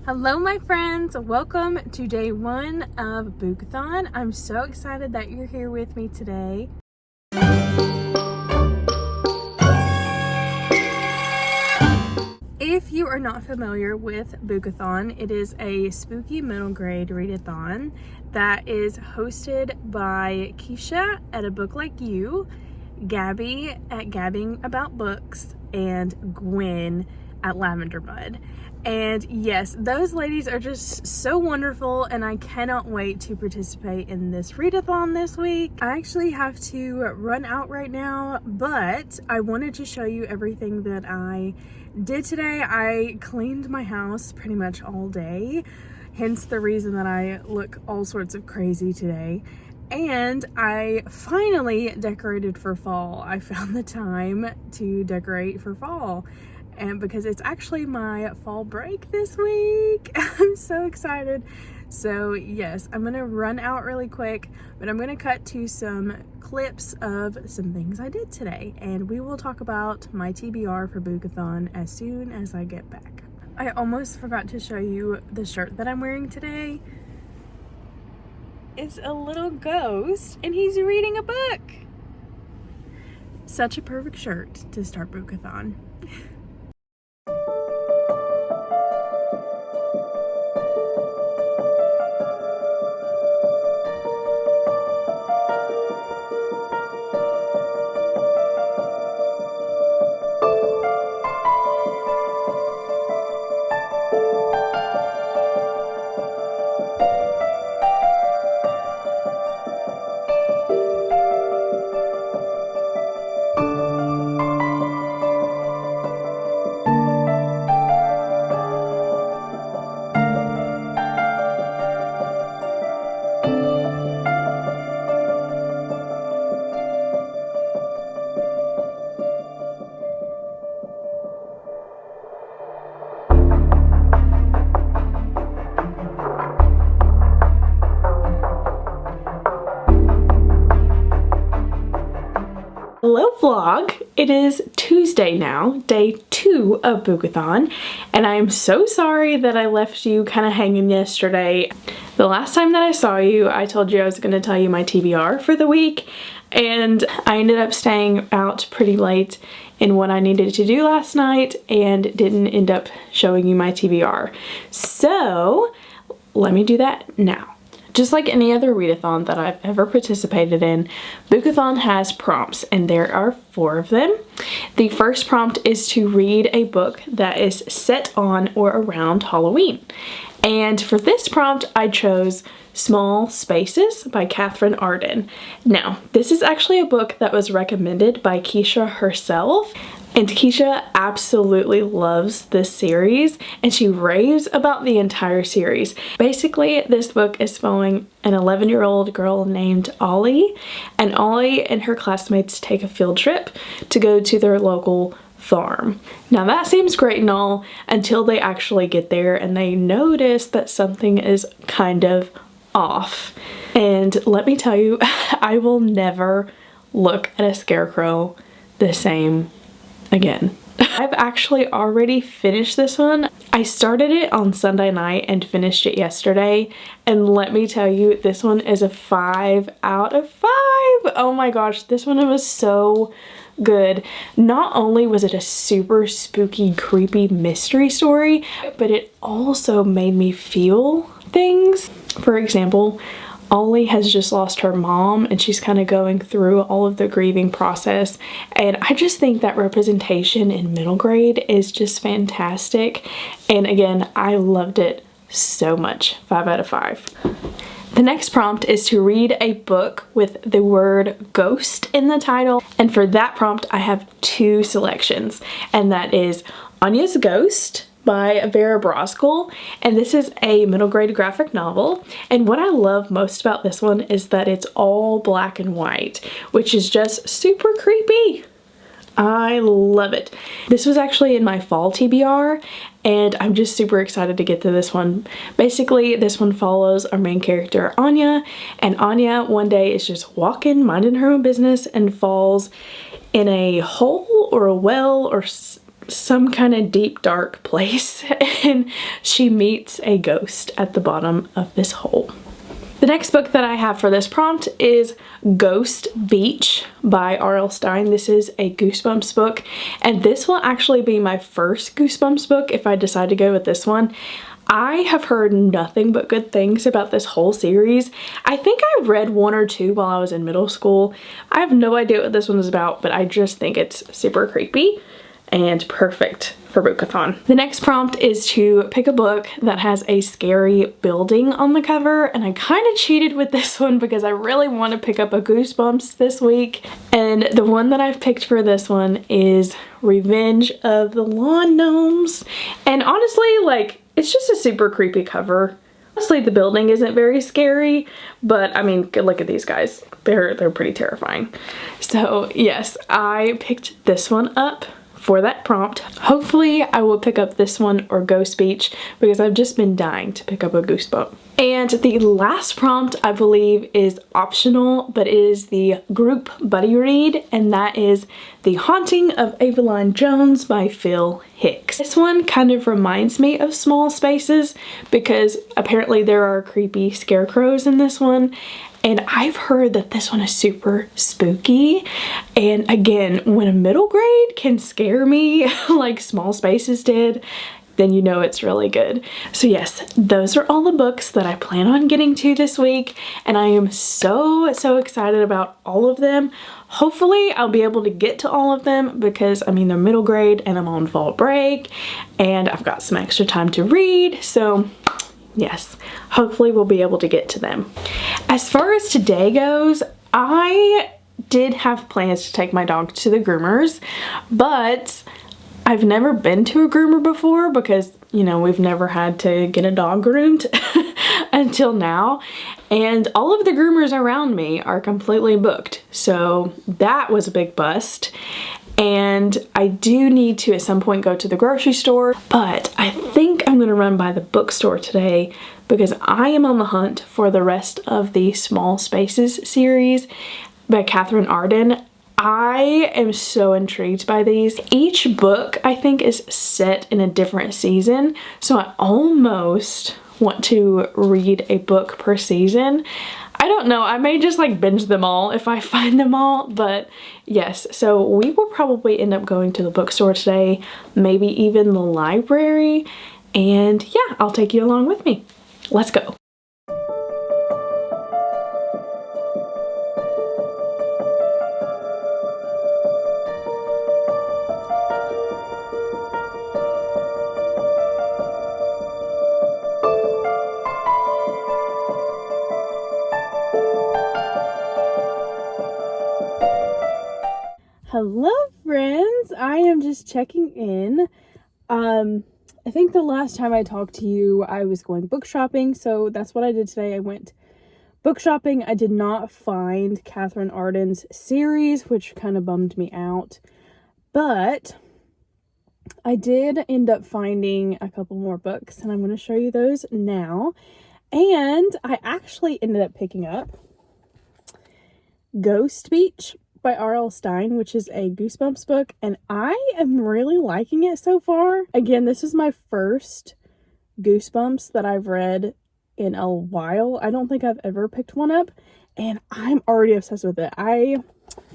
Hello my friends, welcome to day one of Boookathon. I'm so excited that you're here with me today. If you are not familiar with Boookathon, it is a spooky middle grade readathon that is hosted by Keisha at A Book Like You, Gabbi at Gabbing About Books, and Gwen at Lavender Bud. And yes, those ladies are just so wonderful, and I cannot wait to participate in this readathon this week. I actually have to run out right now, but I wanted to show you everything that I did today. I cleaned my house pretty much all day, hence the reason that I look all sorts of crazy today. And I finally decorated for fall. I found the time to decorate for fall. And because it's actually my fall break this week, I'm so excited. So yes, I'm gonna run out really quick, but I'm gonna cut to some clips of some things I did today, and we will talk about my TBR for Boookathon as soon as I get back. I almost forgot to show you the shirt that I'm wearing today. It's a little ghost, and he's reading a book. Such a perfect shirt to start Boookathon. Hello vlog, it is Tuesday now, day 2 of Boookathon, and I am so sorry that I left you kind of hanging yesterday. The last time that I saw you, I told you I was going to tell you my TBR for the week, and I ended up staying out pretty late in what I needed to do last night and didn't end up showing you my TBR. So let me do that now. Just like any other readathon that I've ever participated in, Boookathon has prompts, and there are 4 of them. The first prompt is to read a book that is set on or around Halloween. And for this prompt, I chose Small Spaces by Katherine Arden. Now, this is actually a book that was recommended by Keisha herself. And Keisha absolutely loves this series, and she raves about the entire series. Basically, this book is following an 11-year-old girl named Ollie, and Ollie and her classmates take a field trip to go to their local farm. Now that seems great and all until they actually get there and they notice that something is kind of off. And let me tell you, I will never look at a scarecrow the same again. I've actually already finished this one. I started it on Sunday night and finished it yesterday, and let me tell you, this one is a 5 out of 5. Oh my gosh, this one was so good. Not only was it a super spooky, creepy mystery story, but it also made me feel things. For example, Ollie has just lost her mom, and she's kind of going through all of the grieving process, and I just think that representation in middle grade is just fantastic. And again, I loved it so much. 5 out of 5. The next prompt is to read a book with the word ghost in the title, and for that prompt I have 2 selections, and that is Anya's Ghost by Vera Broskell, and this is a middle grade graphic novel. And what I love most about this one is that it's all black and white, which is just super creepy. I love it. This was actually in my fall TBR, and I'm just super excited to get to this one. Basically, this one follows our main character Anya, and Anya one day is just walking, minding her own business, and falls in a hole or a well or some kind of deep dark place and she meets a ghost at the bottom of this hole. The next book that I have for this prompt is Ghost Beach by R.L. Stine. This is a Goosebumps book, and this will actually be my first Goosebumps book if I decide to go with this one. I have heard nothing but good things about this whole series. I think I read one or two while I was in middle school. I have no idea what this one is about, but I just think it's super creepy and perfect for Boookathon. The next prompt is to pick a book that has a scary building on the cover, and I kind of cheated with this one because I really want to pick up a Goosebumps this week, and the one that I've picked for this one is Revenge of the Lawn Gnomes. And honestly, like, it's just a super creepy cover. Honestly, the building isn't very scary, but I mean, look at these guys. They're pretty terrifying. So yes, I picked this one up for that prompt. Hopefully I will pick up this one or Ghost Beach because I've just been dying to pick up a Goosebump. And the last prompt, I believe, is optional, but it is the group buddy read, and that is The Haunting of Evelyn Jones by Phil Hicks. This one kind of reminds me of Small Spaces because apparently there are creepy scarecrows in this one, and I've heard that this one is super spooky. And again, when a middle grade can scare me like Small Spaces did, then you know it's really good. So yes, those are all the books that I plan on getting to this week, and I am so excited about all of them. Hopefully I'll be able to get to all of them because I mean they're middle grade and I'm on fall break and I've got some extra time to read, so yes, hopefully we'll be able to get to them. As far as today goes, I did have plans to take my dog to the groomers, but I've never been to a groomer before because, you know, we've never had to get a dog groomed until now. And all of the groomers around me are completely booked. So that was a big bust. And I do need to at some point go to the grocery store, but I think I'm going to run by the bookstore today because I am on the hunt for the rest of the Small Spaces series by Catherine Arden. I am so intrigued by these. Each book I think is set in a different season, so I almost want to read a book per season. I don't know, I may just like binge them all if I find them all, but yes, so we will probably end up going to the bookstore today, maybe even the library, and yeah, I'll take you along with me. Let's go. Hello friends, I am just checking in. I think the last time I talked to you I was going book shopping, so that's what I did today. I went book shopping. I did not find Catherine Arden's series, which kind of bummed me out, but I did end up finding a couple more books and I'm going to show you those now. And I actually ended up picking up Ghost Beach by R.L. Stine, which is a Goosebumps book, and I am really liking it so far. Again, this is my first Goosebumps that I've read in a while. I don't think I've ever picked one up, and I'm already obsessed with it. I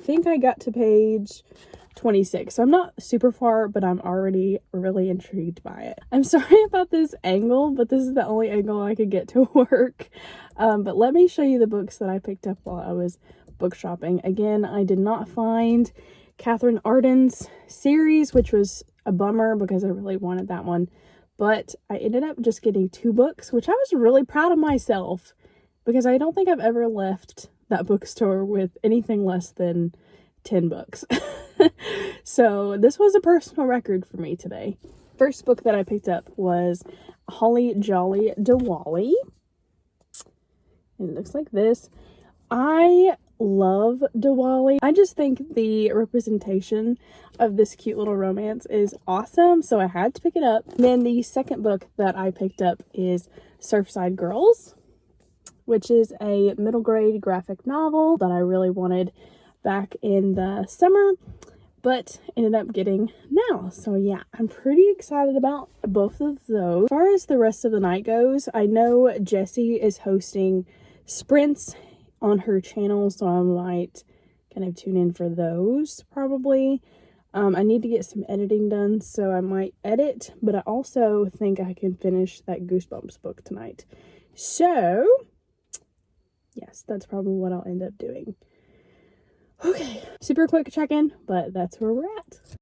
think I got to page 26, so I'm not super far, but I'm already really intrigued by it. I'm sorry about this angle, but this is the only angle I could get to work. But let me show you the books that I picked up while I was book shopping. Again, I did not find Catherine Arden's series, which was a bummer because I really wanted that one, but I ended up just getting 2 books, which I was really proud of myself because I don't think I've ever left that bookstore with anything less than 10 books. So this was a personal record for me today. First book that I picked up was Holly Jolly Diwali. It looks like this. I love Diwali. I just think the representation of this cute little romance is awesome, so I had to pick it up. Then the second book that I picked up is Surfside Girls, which is a middle grade graphic novel that I really wanted back in the summer, but ended up getting now. So yeah, I'm pretty excited about both of those. As far as the rest of the night goes, I know Jessie is hosting sprints on her channel, so I might kind of tune in for those probably. I need to get some editing done, so I might edit, but I also think I can finish that Goosebumps book tonight. So yes, that's probably what I'll end up doing. Okay, super quick check-in, but that's where we're at.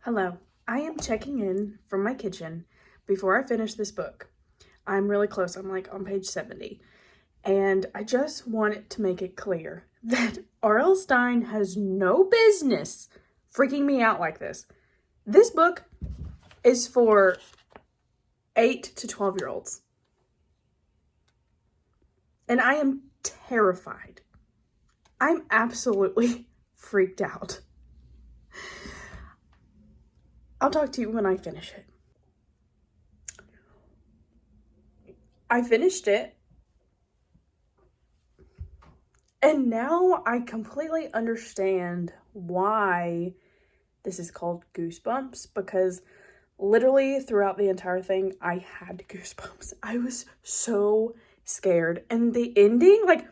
Hello, I am checking in from my kitchen before I finish this book. I'm really close, I'm like on page 70. And I just wanted to make it clear that R.L. Stine has no business freaking me out like this. This book is for 8 to 12-year-olds. And I am terrified. I'm absolutely freaked out. I'll talk to you when I finish it. I finished it. And now I completely understand why this is called Goosebumps, because literally throughout the entire thing, I had goosebumps. I was so scared. And the ending, like,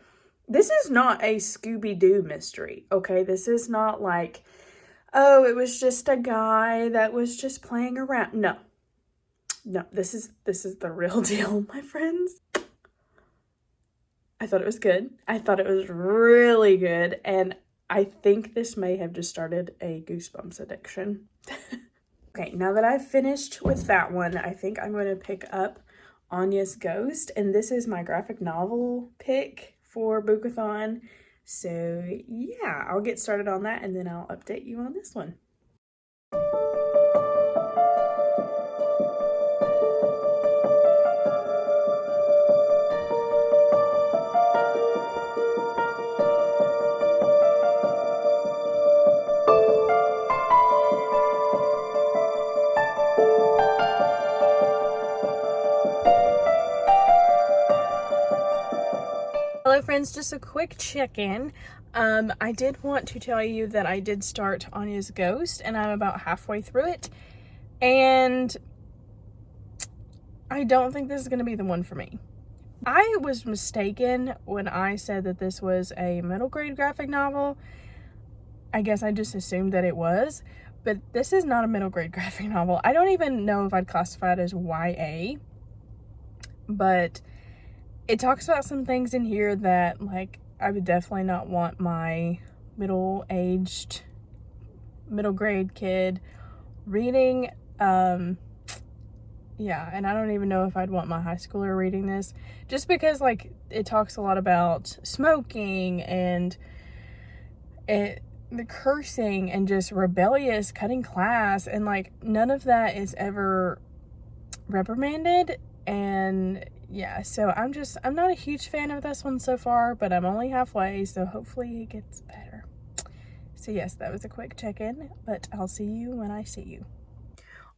this is not a Scooby-Doo mystery, okay? This is not like, oh, it was just a guy that was just playing around. No, this is the real deal, my friends. I thought it was good. I thought it was really good. And I think this may have just started a Goosebumps addiction. Okay, now that I've finished with that one, I think I'm going to pick up Anya's Ghost. And this is my graphic novel pick for Boookathon. So yeah, I'll get started on that and then I'll update you on this one. Hello friends, just a quick check-in. I did want to tell you that I did start Anya's Ghost and I'm about halfway through it. And I don't think this is going to be the one for me. I was mistaken when I said that this was a middle grade graphic novel. I guess I just assumed that it was, but this is not a middle grade graphic novel. I don't even know if I'd classify it as YA, but it talks about some things in here that, like, I would definitely not want my middle-aged, middle grade kid reading. Yeah, and I don't even know if I'd want my high schooler reading this, just because, like, it talks a lot about smoking and the cursing and just rebellious, cutting class, and, like, none of that is ever reprimanded. And yeah, so I'm not a huge fan of this one so far, but I'm only halfway, so hopefully it gets better. So yes, that was a quick check-in, but I'll see you when I see you.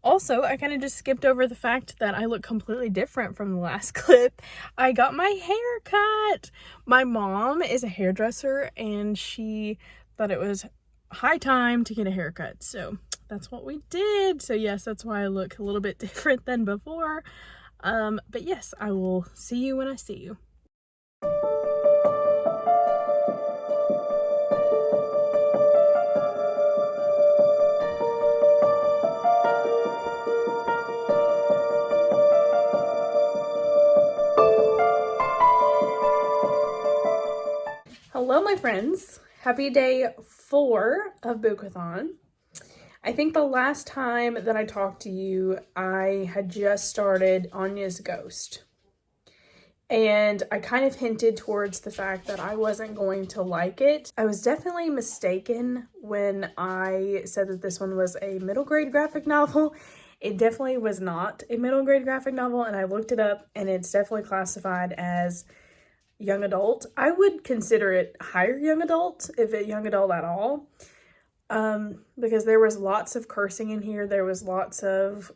Also, I kind of just skipped over the fact that I look completely different from the last clip. I got my hair cut. My mom is a hairdresser and she thought it was high time to get a haircut, so that's what we did. So yes, that's why I look a little bit different than before. But yes, I will see you when I see you. Hello, my friends. Happy day 4 of Boookathon. I think the last time that I talked to you, I had just started Anya's Ghost. And I kind of hinted towards the fact that I wasn't going to like it. I was definitely mistaken when I said that this one was a middle grade graphic novel. It definitely was not a middle grade graphic novel, and I looked it up and it's definitely classified as young adult. I would consider it higher young adult, if it young adult at all, because there was lots of cursing in here. There was lots of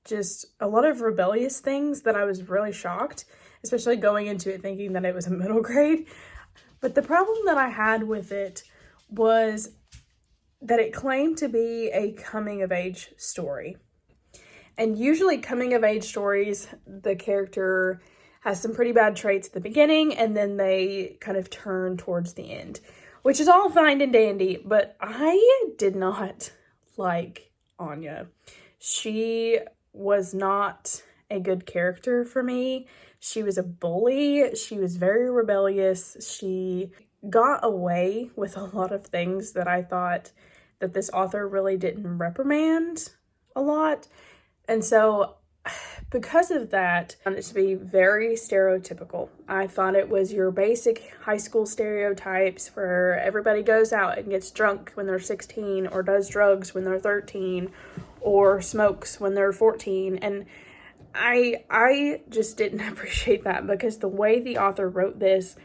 just a lot of rebellious things that I was really shocked, especially going into it thinking that it was a middle grade. But the problem that I had with it was that it claimed to be a coming of age story. And usually coming of age stories, the character has some pretty bad traits at the beginning and then they kind of turn towards the end, which is all fine and dandy, but I did not like Anya. She was not a good character for me. She was a bully. She was very rebellious. She got away with a lot of things that I thought that this author really didn't reprimand a lot. And so because of that, I found it to be very stereotypical. I thought it was your basic high school stereotypes where everybody goes out and gets drunk when they're 16 or does drugs when they're 13 or smokes when they're 14. And I just didn't appreciate that, because the way the author wrote this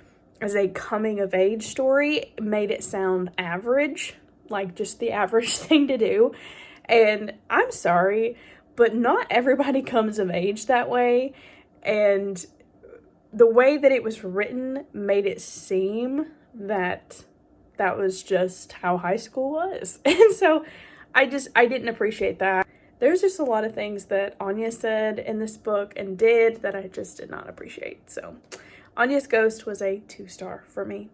as a coming of age story made it sound average, like just the average thing to do. And I'm sorry, but not everybody comes of age that way. And the way that it was written made it seem that that was just how high school was. And so I didn't appreciate that. There's just a lot of things that Anya said in this book and did that I just did not appreciate. So Anya's Ghost was a 2-star for me.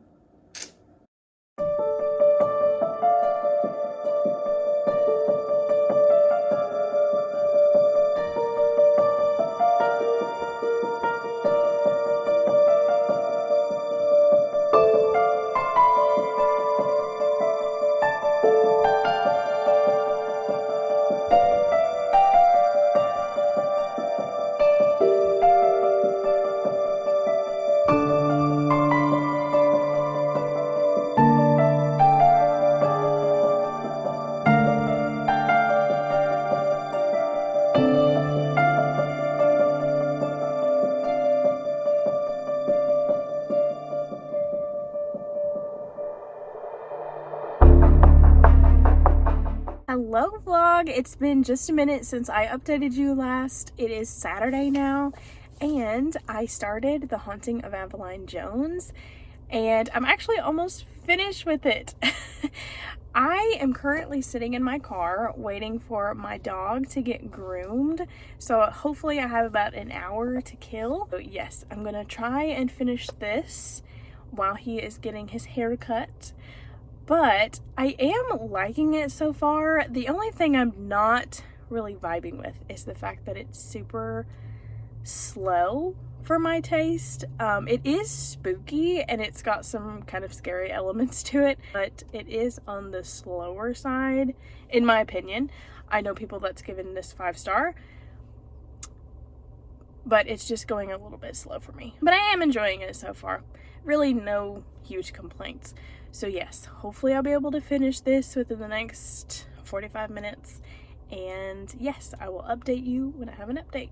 Hello vlog, it's been just a minute since I updated you last. It is Saturday now and I started The Haunting of Evelyn Jones and I'm actually almost finished with it. I am currently sitting in my car waiting for my dog to get groomed, so hopefully I have about an hour to kill. So yes, I'm gonna try and finish this while he is getting his hair cut. But I am liking it so far. The only thing I'm not really vibing with is the fact that it's super slow for my taste. It is spooky and it's got some kind of scary elements to it, but it is on the slower side, in my opinion. I know people that's given this 5-star, but it's just going a little bit slow for me. But I am enjoying it so far. Really no huge complaints. So yes, hopefully I'll be able to finish this within the next 45 minutes. And yes, I will update you when I have an update.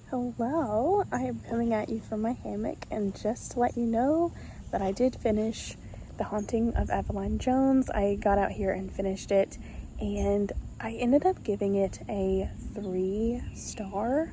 Hello, I am coming at you from my hammock, and just to let you know that I did finish The Haunting of Evelyn Jones. I got out here and finished it, and I ended up giving it a 3-star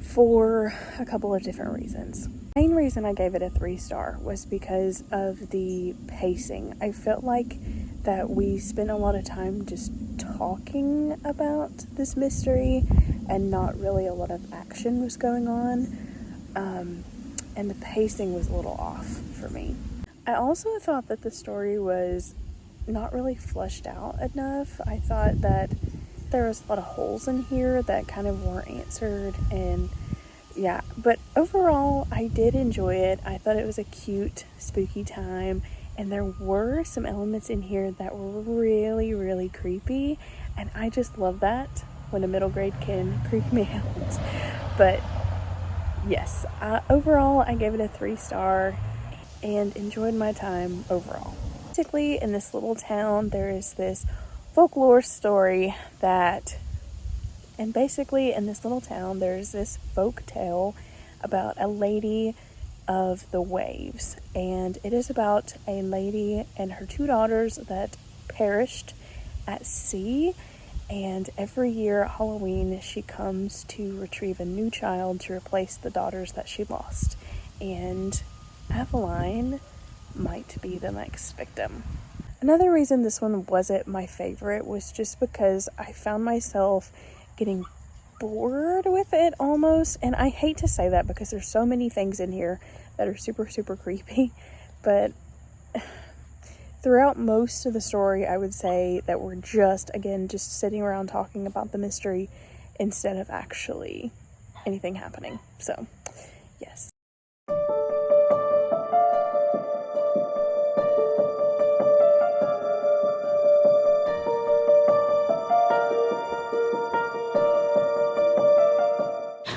for a couple of different reasons. The main reason I gave it a 3-star was because of the pacing. I felt like that we spent a lot of time just talking about this mystery and not really a lot of action was going on, and the pacing was a little off for me. I also thought that the story was not really fleshed out enough. I thought that there was a lot of holes in here that kind of weren't answered, and yeah, but overall I did enjoy it. I thought it was a cute, spooky time, and there were some elements in here that were really, really creepy, and I just love that when a middle grade can creep me out. But yes, overall I gave it a 3-star and enjoyed my time overall. Basically, in this little town, there is this folklore story and basically in this little town, there's this folk tale about a lady of the waves, and it is about a lady and her 2 daughters that perished at sea. And every year at Halloween, she comes to retrieve a new child to replace the daughters that she lost. And Aveline might be the next victim. Another reason this one wasn't my favorite was just because I found myself getting bored with it almost. And I hate to say that because there's so many things in here that are super, super creepy. But throughout most of the story, I would say that we're just sitting around talking about the mystery instead of actually anything happening. So, yes.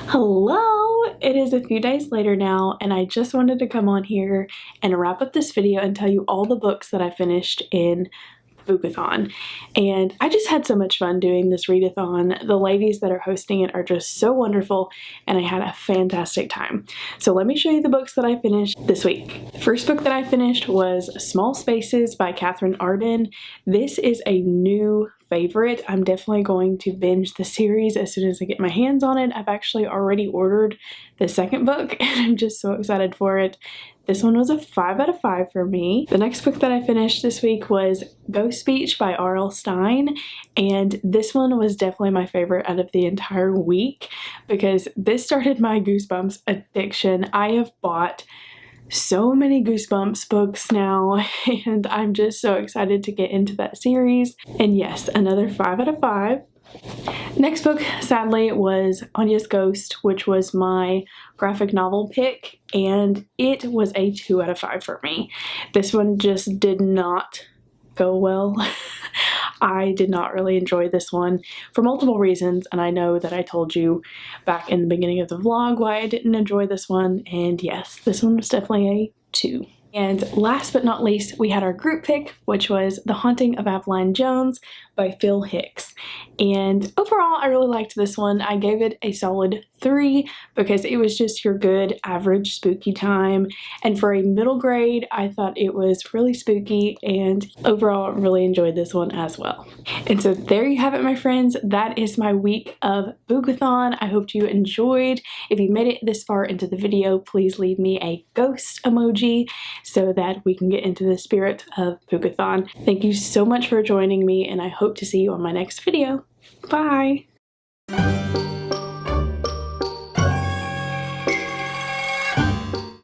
Hello! It is a few days later now, and I just wanted to come on here and wrap up this video and tell you all the books that I finished in Boookathon. And I just had so much fun doing this readathon. The ladies that are hosting it are just so wonderful, and I had a fantastic time. So let me show you the books that I finished this week. The first book that I finished was Small Spaces by Catherine Arden. This is a new favorite. I'm definitely going to binge the series as soon as I get my hands on it. I've actually already ordered the second book, and I'm just so excited for it. This one was a 5 out of 5 for me. The next book that I finished this week was Ghost Speech by R.L. Stine, and this one was definitely my favorite out of the entire week because this started my Goosebumps addiction. I have bought so many Goosebumps books now, and I'm just so excited to get into that series. And yes, another 5 out of 5. Next book, sadly, was Anya's Ghost, which was my graphic novel pick, and it was a 2 out of 5 for me. This one just did not go well. I did not really enjoy this one for multiple reasons, and I know that I told you back in the beginning of the vlog why I didn't enjoy this one, and yes, this one was definitely a 2. And last but not least, we had our group pick, which was The Haunting of Aveline Jones by Phil Hicks. And overall, I really liked this one. I gave it a solid 3 because it was just your good average spooky time. And for a middle grade, I thought it was really spooky, and overall really enjoyed this one as well. And so there you have it, my friends. That is my week of Boookathon. I hope you enjoyed. If you made it this far into the video, please leave me a ghost emoji so that we can get into the spirit of Boookathon. Thank you so much for joining me, and I hope to see you on my next video. Bye!